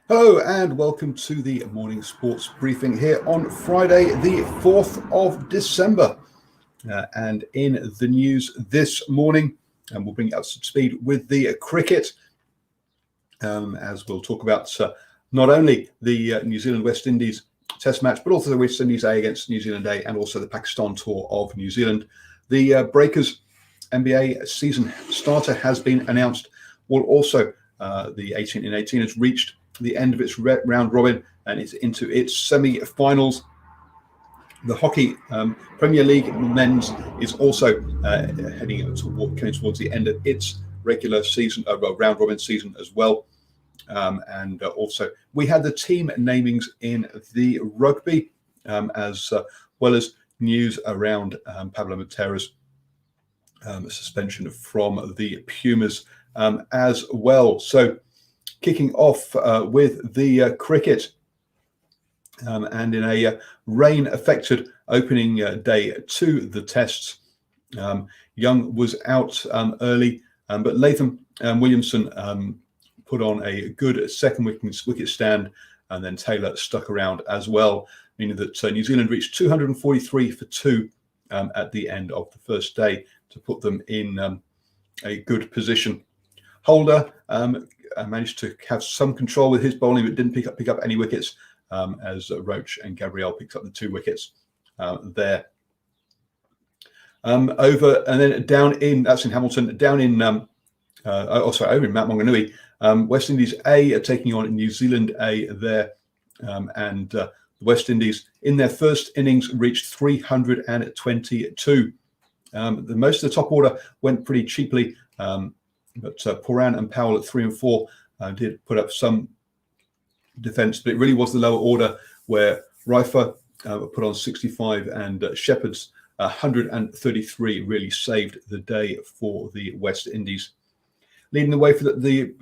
Hello and welcome to the morning sports briefing here on Friday, the 4th of December. And in the news this morning, and we'll bring you up to speed with the cricket, as we'll talk about not only the New Zealand-West Indies Test match, but also the West Indies A against New Zealand A and also the Pakistan tour of New Zealand. The Breakers NBA season starter has been announced. Well, also the 18 in 18 has reached the end of its round robin and it's into its semi-finals. The Hockey Premier League men's is also heading towards the end of its regular season, round robin season as well. And also we had the team namings in the rugby, as well as news around Pablo Matera's suspension from the Pumas as well. So kicking off with the cricket, and in a rain-affected opening day to the tests, Young was out early, but Latham Williamson put on a good second wicket stand, and then Taylor stuck around as well, meaning that New Zealand reached 243 for 2 at the end of the first day to put them in a good position. Holder managed to have some control with his bowling, but didn't pick up any wickets, as Roach and Gabriel picked up the 2 wickets there. Over and then down in Hamilton, down in over in Mount Maunganui, West Indies A are taking on New Zealand A there, and the West Indies in their first innings reached 322. Most of the top order went pretty cheaply. But Poran and Powell at 3 and 4 did put up some defence, but it really was the lower order where Rifer put on 65 and Shepherd's 133 really saved the day for the West Indies. Leading the way for the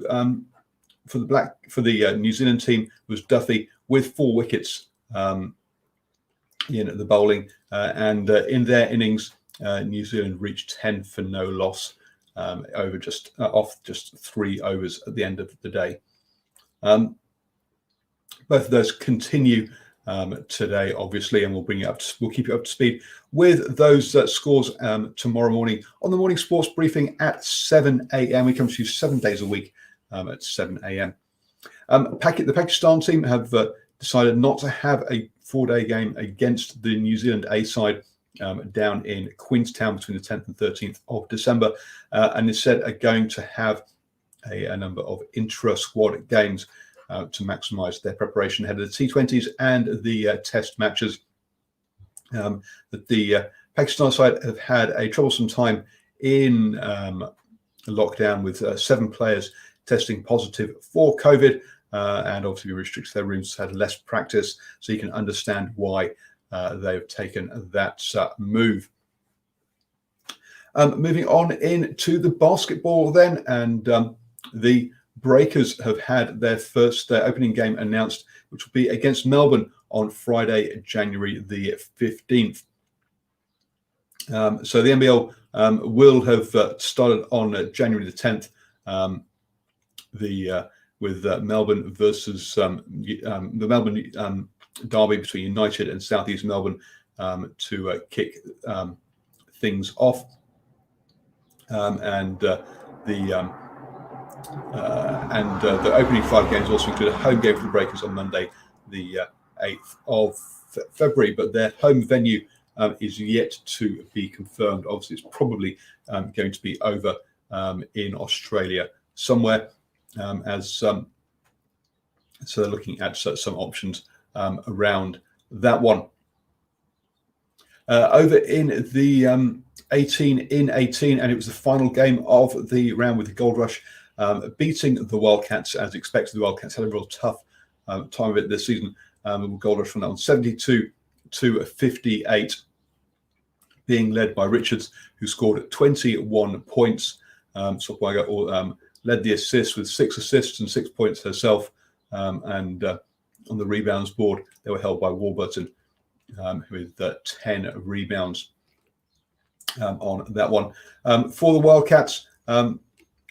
New Zealand team was Duffy with 4 wickets in the bowling, and in their innings, New Zealand reached 10 for no loss. Over off just 3 overs at the end of the day. Both of those continue today, obviously, and we'll bring you up. We'll keep you up to speed with those scores tomorrow morning on the morning sports briefing at 7 a.m. We come to you 7 days a week at 7 a.m. The Pakistan team have decided not to have a 4-day game against the New Zealand A side down in Queenstown between the 10th and 13th of December, and instead are going to have a number of intra-squad games to maximise their preparation ahead of the T20s and the test matches. The Pakistan side have had a troublesome time in lockdown with 7 players testing positive for COVID, and obviously restricted their rooms, had less practice, so you can understand why they've taken that move. Moving on into the basketball then, and the Breakers have had their first opening game announced, which will be against Melbourne on Friday, January the 15th. So the NBL will have started on January the 10th, with Melbourne versus the Melbourne derby between United and Southeast Melbourne to kick things off, and the opening 5 games also include a home game for the Breakers on Monday, the 8th of February, but their home venue is yet to be confirmed. Obviously, it's probably going to be over in Australia somewhere, so they're looking at some options around that one. Over in the 18 in 18, and it was the final game of the round with the Gold Rush beating the Wildcats as expected. The Wildcats had a real tough time of it this season. Gold Rush won that on 72-58, being led by Richards, who scored 21 points. Sopwanga led the assists with 6 assists and 6 points herself, and on the rebounds board, they were held by Warburton with 10 rebounds on that one. For the Wildcats,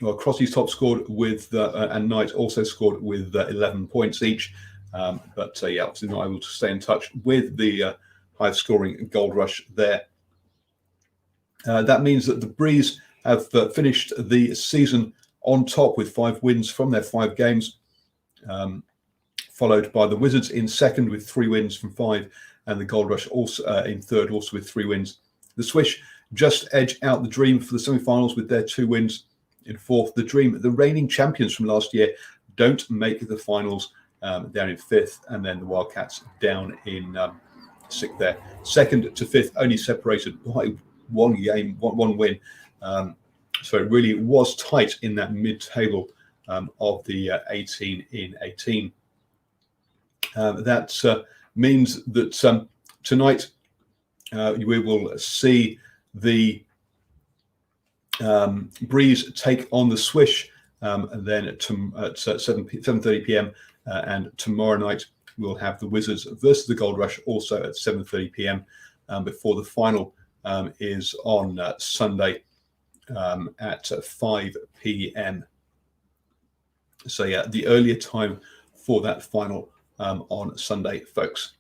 Crosby's top scored with, and Knight also scored with 11 points each. Obviously not able to stay in touch with the high-scoring Gold Rush there. That means that the Breeze have finished the season on top with 5 wins from their 5 games, followed by the Wizards in second with 3 wins from 5, and the Gold Rush also in third, also with 3 wins. The Swish just edge out the Dream for the semi-finals with their 2 wins. In fourth, the Dream, the reigning champions from last year, don't make the finals, down in 5th, and then the Wildcats down in 6th there. 2nd to 5th only separated by 1 game, 1 win. So it really was tight in that mid-table of the 18 in 18. That means that tonight we will see the Breeze take on the Swish, and then at 7:30 p.m. And tomorrow night we'll have the Wizards versus the Gold Rush also at 7:30 p.m. Before the final is on Sunday at 5 p.m. So yeah, the earlier time for that final on Sunday, folks.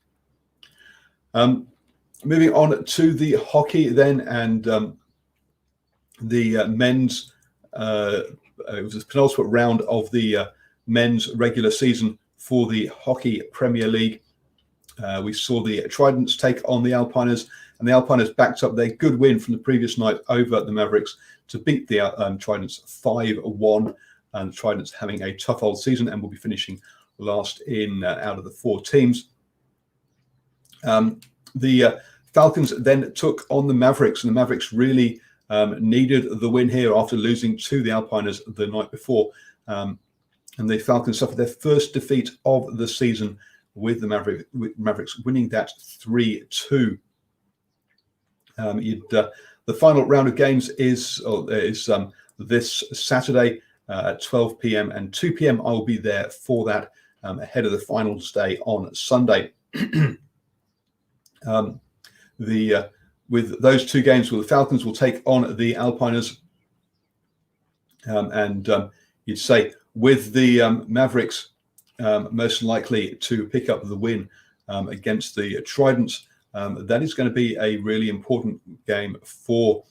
Moving on to the hockey then, and the men's, it was the penultimate round of the men's regular season for the Hockey Premier League. We saw the Tridents take on the Alpiners, and the Alpiners backed up their good win from the previous night over the Mavericks to beat the Tridents 5-1. And the Tridents having a tough old season and will be finishing last in out of the 4 teams. The Falcons then took on the Mavericks, and the Mavericks really needed the win here after losing to the Alpiners the night before. And the Falcons suffered their first defeat of the season with the Mavericks winning that 3-2. The final round of games is this Saturday at 12 p.m. and 2 p.m. I will be there for that ahead of the finals day on Sunday. With those 2 games, the Falcons will take on the Alpiners, and you'd say with the Mavericks most likely to pick up the win against the Tridents. That is going to be a really important game for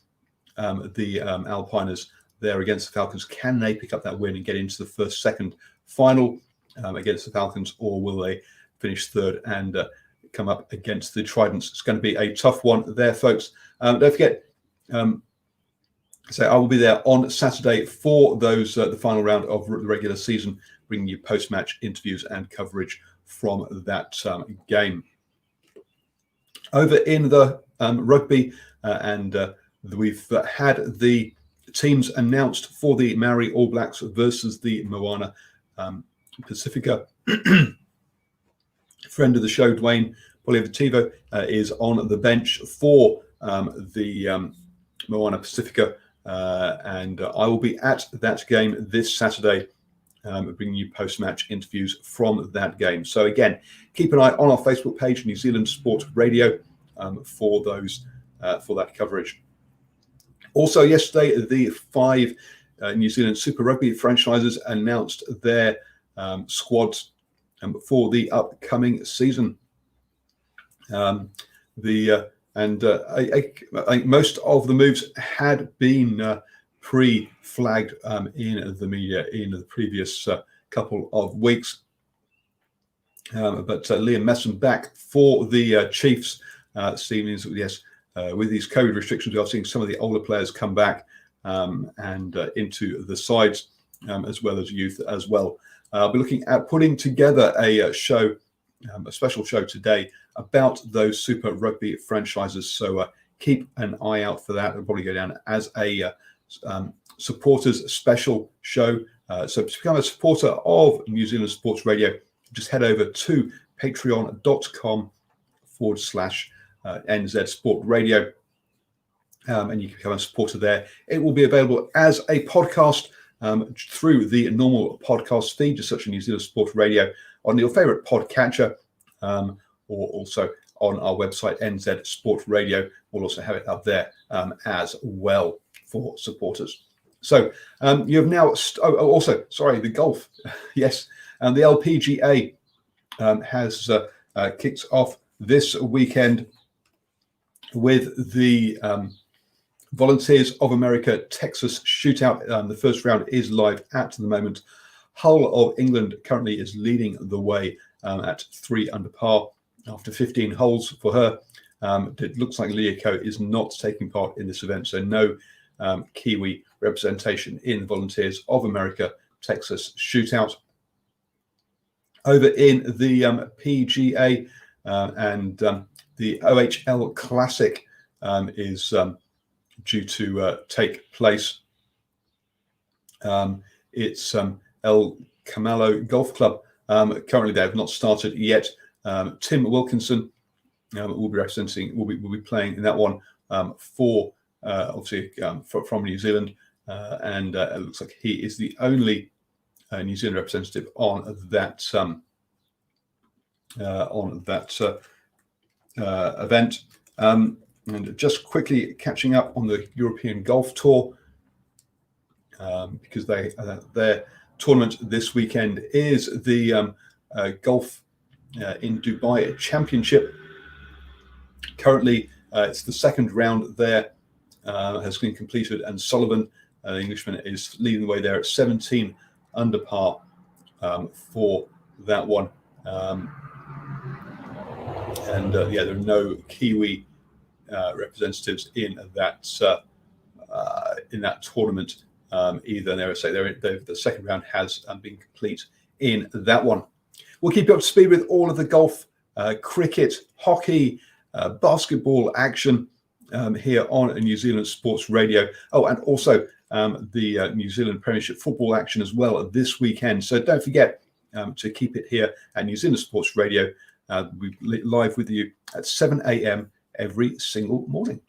the Alpiners there against the Falcons. Can they pick up that win and get into the second final against the Falcons, or will they finish 3rd and come up against the Tridents? It's going to be a tough one there, folks. Don't forget, so I will be there on Saturday for those the final round of the regular season, bringing you post-match interviews and coverage from that game. Over in the rugby, we've had the teams announced for the Maori All Blacks versus the Moana Pacifica. Friend of the show, Dwayne Poliavativo, is on the bench for the Moana Pacifica, and I will be at that game this Saturday, bringing you post-match interviews from that game. So again, keep an eye on our Facebook page, New Zealand Sport Radio, for those for that coverage. Also, yesterday, the 5 New Zealand Super Rugby franchises announced their squads for the upcoming season. I think most of the moves had been pre-flagged in the media in the previous couple of weeks. But Liam Messon back for the Chiefs. Means yes, with these COVID restrictions, we are seeing some of the older players come back and into the sides, as well as youth as well. We're looking at putting together a show, a special show today about those Super Rugby franchises. So keep an eye out for that. It'll probably go down as a supporters special show. So to become a supporter of New Zealand Sports Radio, just head over to patreon.com/NZ Sport Radio, and you can become a supporter there. It will be available as a podcast through the normal podcast feed, just such as New Zealand Sport Radio, on your favorite podcatcher, or also on our website, NZ Sport Radio. We'll also have it up there as well for supporters. So you have now, also, sorry, the golf, yes, and the LPGA has kicked off this weekend with the Volunteers of America Texas Shootout. The first round is live at the moment. Hull of England currently is leading the way at 3 under par after 15 holes for her. It looks like Leah Ko is not taking part in this event, so no Kiwi representation in Volunteers of America Texas Shootout. Over in the PGA and the OHL Classic is due to take place. It's El Camalo Golf Club. Currently, they have not started yet. Tim Wilkinson will be playing in that one for obviously from New Zealand, and it looks like he is the only New Zealand representative on that event. And just quickly catching up on the European Golf Tour, because their tournament this weekend is the Golf in Dubai Championship. Currently, it's the second round there has been completed, and Sullivan, the Englishman, is leading the way there at 17 under par for that one. And there are no Kiwi representatives in that tournament either. And the second round has been complete in that one. We'll keep you up to speed with all of the golf, cricket, hockey, basketball action here on New Zealand Sports Radio. Oh, and also the New Zealand Premiership football action as well this weekend. So don't forget to keep it here at New Zealand Sports Radio. We're live with you at 7 a.m. every single morning.